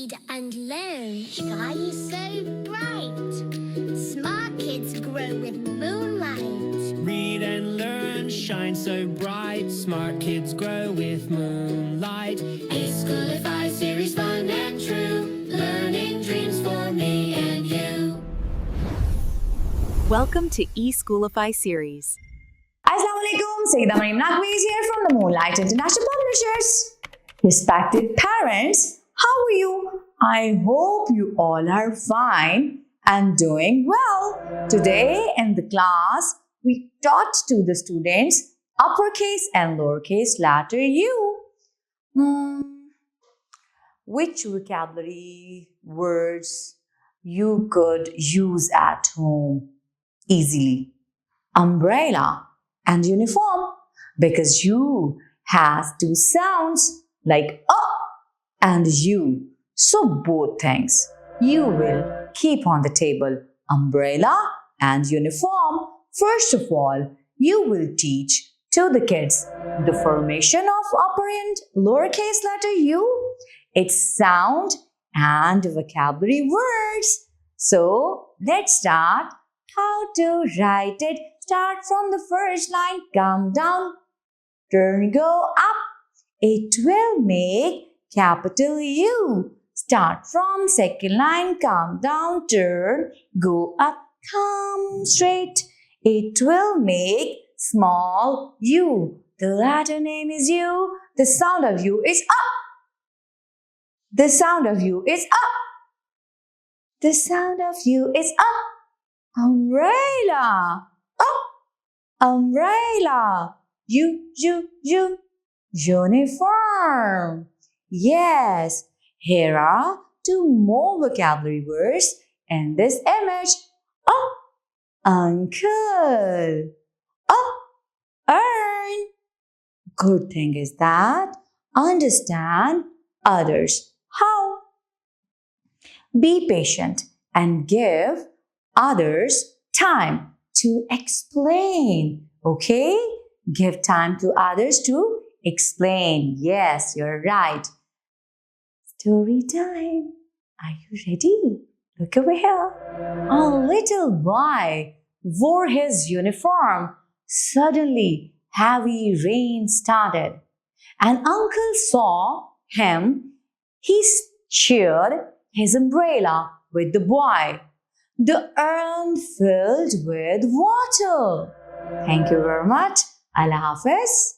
read and learn shine so bright. Smart kids grow with moonlight. Read and learn shine so bright. Smart kids grow with moonlight. eSchoolify series, fun and true. Learning dreams for me and you. Welcome to eSchoolify series. Assalamualaikum, Sayyidah Maryam Naqvi's here from the Moonlight International Publishers. Respected parents, how are you? I hope you all are fine and doing well. Today in the class, we taught to the students uppercase and lowercase letter U. Which vocabulary words you could use at home easily? Umbrella and uniform, because U has two sounds like and U. So both things you will keep on the table. Umbrella and uniform. First of all, you will teach to the kids the formation of upper and lowercase letter U, its sound and vocabulary words. So let's start. How to write it? Start from the first line, come down, turn, go up. It will make capital U. Start from second line, come down, turn, go up, come straight. It will make small U. The letter name is U. The sound of U is up. The sound of U is up. The sound of U is up. Umbrella. Up. Umbrella. U. Uniform. Yes, here are two more vocabulary words in this image. Uncle. Earn. Good thing is that understand others. How? Be patient and give others time to explain. Okay? Give time to others to explain. Yes, you're right. Story time. Are you ready? Look over here. A little boy wore his uniform. Suddenly, heavy rain started. An uncle saw him. He shared his umbrella with the boy. The urn filled with water. Thank you very much. Allah Hafiz.